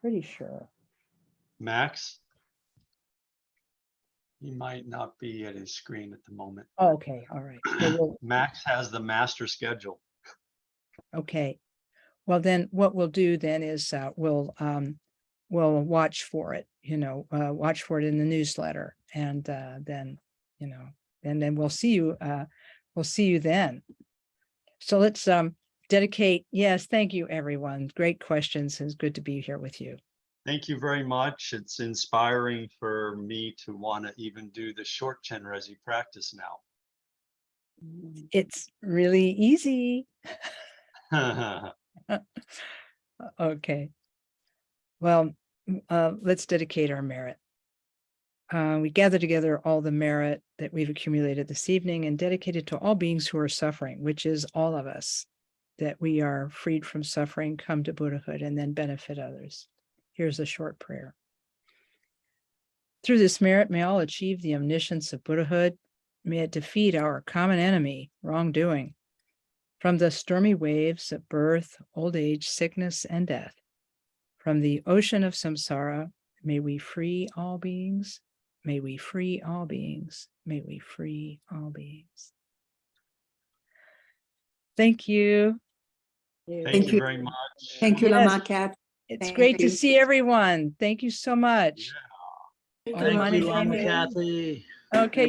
B: Pretty sure.
C: Max? He might not be at his screen at the moment.
B: Oh, okay. All right. So
C: Max has the master schedule.
B: okay. Well, then what we'll do then is we'll watch for it, watch for it in the newsletter, and then, and then we'll see you then. So let's dedicate. Yes. Thank you, everyone. Great questions. It's good to be here with you.
C: Thank you very much. It's inspiring for me to want to even do the short Chenrezig practice now.
B: It's really easy. Okay. Well, let's dedicate our merit. We gather together all the merit that we've accumulated this evening and dedicate it to all beings who are suffering, which is all of us, that we are freed from suffering, come to Buddhahood, and then benefit others. Here's a short prayer. Through this merit, may all achieve the omniscience of Buddhahood. May it defeat our common enemy, wrongdoing. From the stormy waves of birth, old age, sickness, and death, from the ocean of samsara, may we free all beings. May we free all beings. May we free all beings. Thank you.
C: Thank you very much.
D: Thank you,
B: Yes.
D: Lama Kathy.
B: It's
D: Thank
B: great to
D: you.
B: see everyone. Thank you so much.
C: Yeah.
B: Thank you,
F: Lama Kathy.
B: Okay.